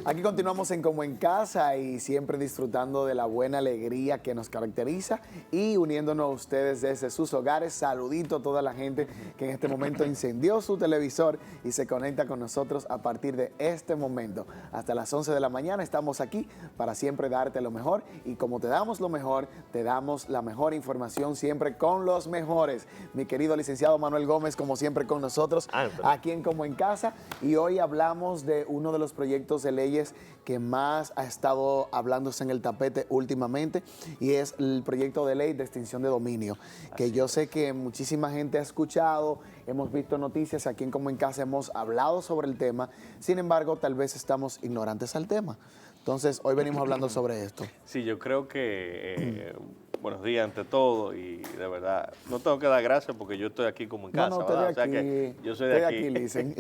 Aquí continuamos en Como en Casa y siempre disfrutando de la buena alegría que nos caracteriza y uniéndonos a ustedes desde sus hogares. Saludito a toda la gente que en este momento encendió su televisor y se conecta con nosotros a partir de este momento. Hasta las 11 de la mañana estamos aquí para siempre darte lo mejor y como te damos lo mejor, te damos la mejor información siempre con los mejores. Mi querido licenciado Manuel Gómez, como siempre con nosotros, aquí en Como en Casa, y hoy hablamos de uno de los proyectos de leyes que más ha estado hablándose en el tapete últimamente y es el proyecto de ley de extinción de dominio, que yo sé que muchísima gente ha escuchado, hemos visto noticias, aquí en Como en Casa hemos hablado sobre el tema, sin embargo tal vez estamos ignorantes al tema. Entonces hoy venimos hablando sobre esto. Sí, yo creo que buenos días ante todo y de verdad no tengo que dar gracias porque yo estoy aquí como en casa, no, ¿verdad? aquí, O sea que yo soy de estoy aquí. aquí, Licen.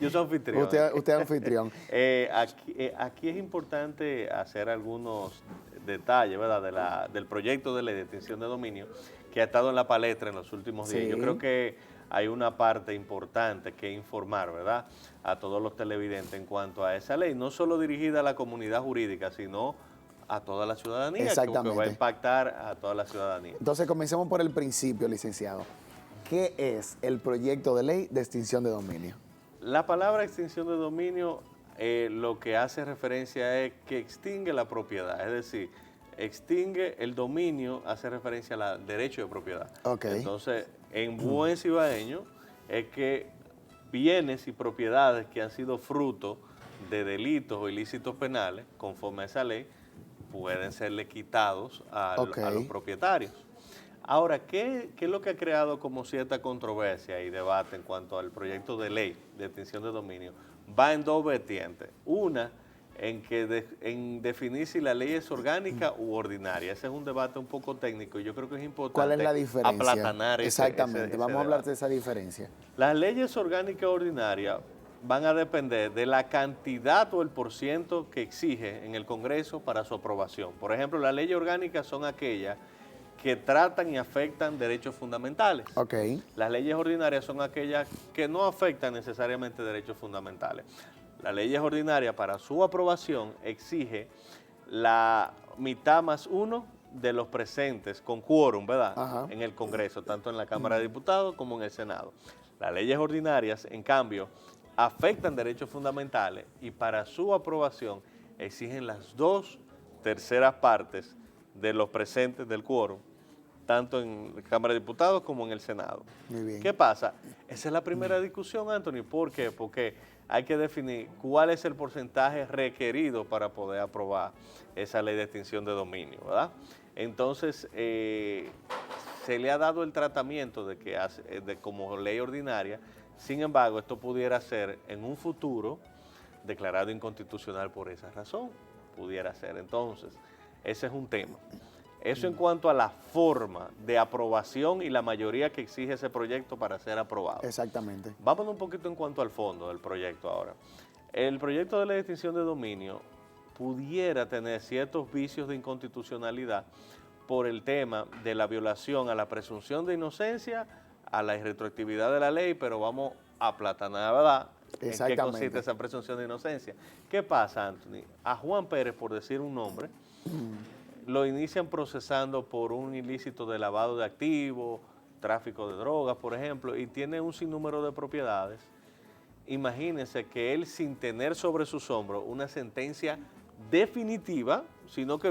Yo soy anfitrión. Usted es anfitrión. Aquí es importante hacer algunos detalles, ¿verdad? Del proyecto de ley de extinción de dominio que ha estado en la palestra en los últimos días. Sí. Yo creo que hay una parte importante que informar, ¿verdad?, a todos los televidentes en cuanto a esa ley, no solo dirigida a la comunidad jurídica, sino a toda la ciudadanía, que va a impactar a toda la ciudadanía. Entonces comencemos por el principio, licenciado. ¿Qué es el proyecto de ley de extinción de dominio? La palabra extinción de dominio lo que hace referencia es que extingue la propiedad, es decir, extingue el dominio, hace referencia al derecho de propiedad. Okay. Entonces, en buen cibaeño es que bienes y propiedades que han sido fruto de delitos o ilícitos penales, conforme a esa ley, pueden serle quitados a los propietarios. Ahora, ¿qué es lo que ha creado como cierta controversia y debate en cuanto al proyecto de ley de extinción de dominio? Va en dos vertientes. Una, en definir si la ley es orgánica u ordinaria. Ese es un debate un poco técnico y yo creo que es importante. ¿Cuál es la diferencia? Aplatanar Exactamente, vamos a hablar debate. de esa diferencia. Las leyes orgánicas o ordinarias van a depender de la cantidad o el porciento que exige en el Congreso para su aprobación. Por ejemplo, las leyes orgánicas son aquellas que tratan y afectan derechos fundamentales. Okay. Las leyes ordinarias son aquellas que no afectan necesariamente derechos fundamentales. Las leyes ordinarias para su aprobación exige la mitad más uno de los presentes con quórum, ¿verdad? Ajá. En el Congreso, tanto en la Cámara de Diputados como en el Senado. Las leyes ordinarias, en cambio, afectan derechos fundamentales y para su aprobación exigen las 2/3 partes de los presentes del quórum, tanto en la Cámara de Diputados como en el Senado. Muy bien. ¿Qué pasa? Esa es la primera discusión, Anthony. ¿Por qué? Porque hay que definir cuál es el porcentaje requerido para poder aprobar esa ley de extinción de dominio, ¿verdad? Entonces, se le ha dado el tratamiento como ley ordinaria, sin embargo, esto pudiera ser en un futuro declarado inconstitucional por esa razón, pudiera ser. Entonces, ese es un tema. Eso en cuanto a la forma de aprobación y la mayoría que exige ese proyecto para ser aprobado. Exactamente. Vámonos un poquito en cuanto al fondo del proyecto ahora. El proyecto de ley de extinción de dominio pudiera tener ciertos vicios de inconstitucionalidad por el tema de la violación a la presunción de inocencia, a la irretroactividad de la ley, pero vamos a aplatanar, ¿verdad? ¿En qué consiste esa presunción de inocencia? ¿Qué pasa, Anthony? A Juan Pérez, por decir un nombre, lo inician procesando por un ilícito de lavado de activos, tráfico de drogas, por ejemplo, y tiene un sinnúmero de propiedades. Imagínense que él, sin tener sobre sus hombros una sentencia definitiva, sino que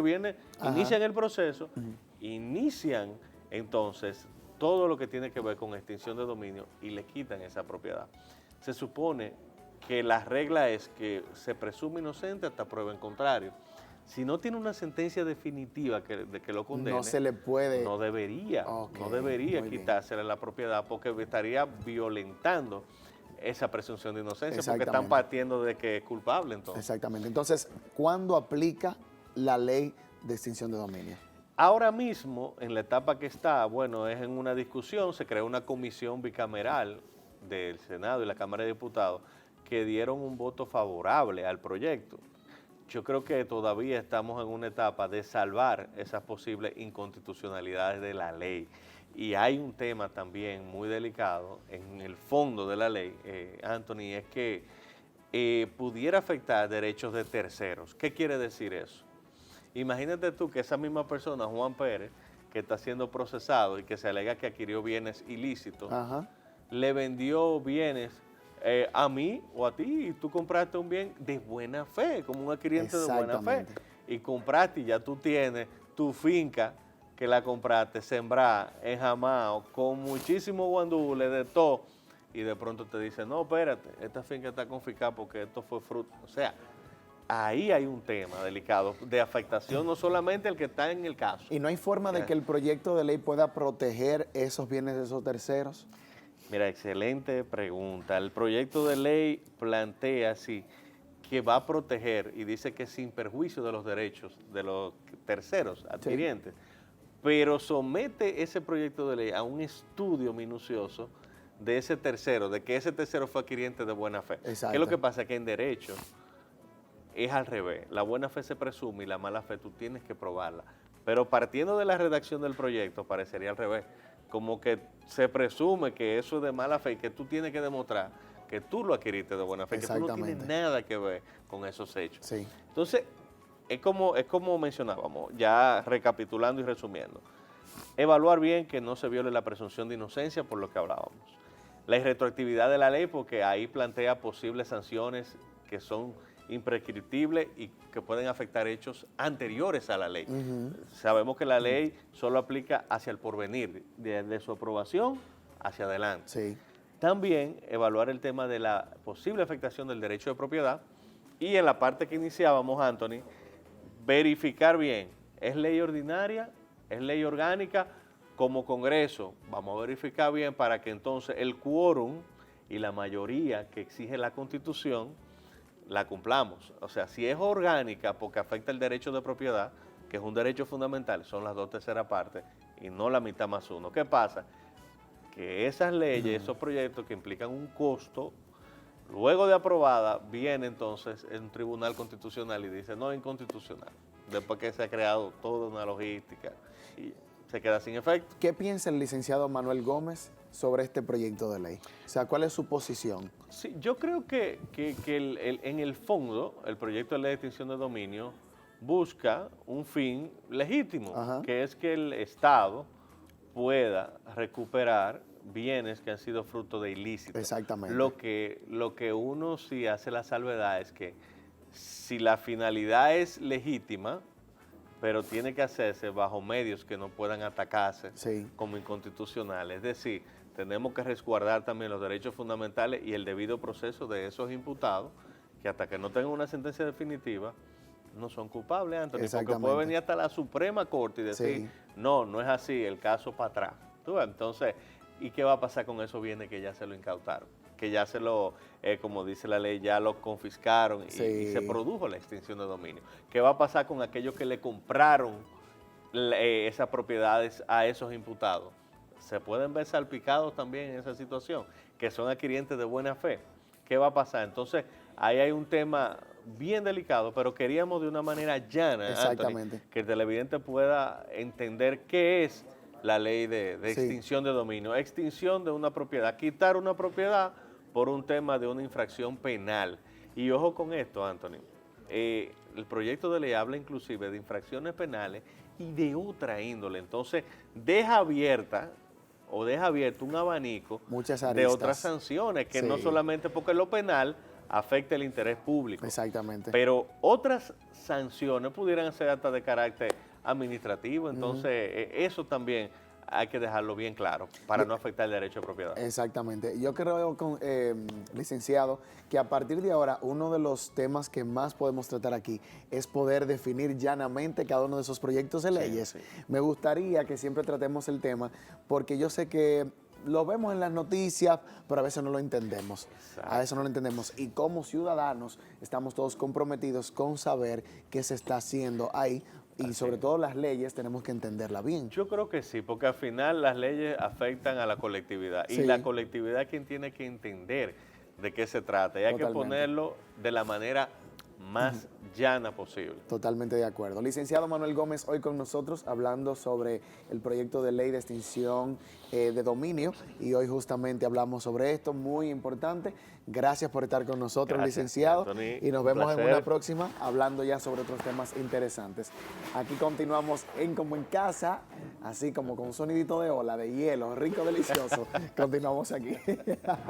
inician el proceso, inician entonces todo lo que tiene que ver con extinción de dominio y le quitan esa propiedad. Se supone que la regla es que se presume inocente hasta prueba en contrario. Si no tiene una sentencia definitiva de que lo condene, no se le puede. No debería quitársele la propiedad porque estaría violentando esa presunción de inocencia porque están partiendo de que es culpable entonces. Exactamente. Entonces, ¿cuándo aplica la ley de extinción de dominio? Ahora mismo, en la etapa que está, bueno, es en una discusión, se creó una comisión bicameral del Senado y la Cámara de Diputados que dieron un voto favorable al proyecto. Yo creo que todavía estamos en una etapa de salvar esas posibles inconstitucionalidades de la ley. Y hay un tema también muy delicado en el fondo de la ley, Anthony, es que pudiera afectar derechos de terceros. ¿Qué quiere decir eso? Imagínate tú que esa misma persona, Juan Pérez, que está siendo procesado y que se alega que adquirió bienes ilícitos, Ajá. le vendió bienes a mí o a ti y tú compraste un bien de buena fe, como un adquiriente de buena fe. Exactamente. Y compraste y ya tú tienes tu finca que la compraste sembrada, enjamado, con muchísimo guandule, de todo, y de pronto te dicen, no, espérate, esta finca está confiscada porque esto fue fruto. O sea, ahí hay un tema delicado de afectación, no solamente el que está en el caso. ¿Y no hay forma de que el proyecto de ley pueda proteger esos bienes de esos terceros? Mira, excelente pregunta. El proyecto de ley plantea así que va a proteger y dice que sin perjuicio de los derechos de los terceros adquirientes, pero somete ese proyecto de ley a un estudio minucioso de ese tercero, de que ese tercero fue adquiriente de buena fe. Exacto. ¿Qué es lo que pasa? Que en derecho es al revés. La buena fe se presume y la mala fe tú tienes que probarla. Pero partiendo de la redacción del proyecto, parecería al revés. Como que se presume que eso es de mala fe y que tú tienes que demostrar que tú lo adquiriste de buena fe, que tú no tienes nada que ver con esos hechos. Sí. Entonces, es como mencionábamos, ya recapitulando y resumiendo. Evaluar bien que no se viole la presunción de inocencia por lo que hablábamos. La irretroactividad de la ley, porque ahí plantea posibles sanciones que son imprescriptibles y que pueden afectar hechos anteriores a la ley. Sabemos que la ley solo aplica hacia el porvenir, desde su aprobación hacia adelante. Sí. También evaluar el tema de la posible afectación del derecho de propiedad y en la parte que iniciábamos, Anthony, verificar bien, ¿es ley ordinaria? ¿Es ley orgánica? Como Congreso, vamos a verificar bien para que entonces el quórum y la mayoría que exige la Constitución la cumplamos. O sea, si es orgánica porque afecta el derecho de propiedad, que es un derecho fundamental, son las 2/3 partes y no la mitad más uno. ¿Qué pasa? Que esas leyes, esos proyectos que implican un costo, luego de aprobada, viene entonces un tribunal constitucional y dice, no es inconstitucional, después que se ha creado toda una logística y se queda sin efecto. ¿Qué piensa el licenciado Manuel Gómez sobre este proyecto de ley? O sea, ¿cuál es su posición? Sí, yo creo que en el fondo, el proyecto de ley de extinción de dominio busca un fin legítimo, que es que el Estado pueda recuperar bienes que han sido fruto de ilícitos. Exactamente. Lo que uno sí hace la salvedad es que si la finalidad es legítima, pero tiene que hacerse bajo medios que no puedan atacarse como inconstitucionales. Es decir, tenemos que resguardar también los derechos fundamentales y el debido proceso de esos imputados, que hasta que no tengan una sentencia definitiva, no son culpables, Anthony, porque puede venir hasta la Suprema Corte y decir, no, no es así, el caso para atrás. Entonces, ¿y qué va a pasar con esos bienes que ya se lo incautaron? Que ya se lo, como dice la ley, ya lo confiscaron y se produjo la extinción de dominio. ¿Qué va a pasar con aquellos que le compraron esas propiedades a esos imputados? Se pueden ver salpicados también en esa situación, que son adquirientes de buena fe. ¿Qué va a pasar? Entonces, ahí hay un tema bien delicado, pero queríamos de una manera llana, Anthony, que el televidente pueda entender qué es la ley de extinción de dominio. Extinción de una propiedad, quitar una propiedad por un tema de una infracción penal. Y ojo con esto, Anthony, el proyecto de ley habla inclusive de infracciones penales y de otra índole. Entonces, deja abierto un abanico de otras sanciones, que no solamente porque lo penal afecta el interés público. Exactamente. Pero otras sanciones pudieran ser hasta de carácter administrativo, entonces eso también hay que dejarlo bien claro para no afectar el derecho de propiedad. Exactamente. Yo creo, licenciado, que a partir de ahora uno de los temas que más podemos tratar aquí es poder definir llanamente cada uno de esos proyectos de leyes. Me gustaría que siempre tratemos el tema porque yo sé que lo vemos en las noticias, pero a veces no lo entendemos. A veces no lo entendemos. Y como ciudadanos estamos todos comprometidos con saber qué se está haciendo ahí. Y sobre todo las leyes tenemos que entenderla bien. Yo creo que sí, porque al final las leyes afectan a la colectividad. Y la colectividad es quien tiene que entender de qué se trata. Y hay que ponerlo de la manera más llana posible. Totalmente de acuerdo. Licenciado Manuel Gómez, hoy con nosotros hablando sobre el proyecto de ley de extinción de dominio, y hoy justamente hablamos sobre esto, muy importante. Gracias por estar con nosotros, Gracias, licenciado, Anthony. y nos Un vemos en placer. una próxima hablando ya sobre otros temas interesantes. Aquí continuamos en Como en Casa, así como con un sonidito de ola, de hielo, rico, delicioso. Continuamos aquí.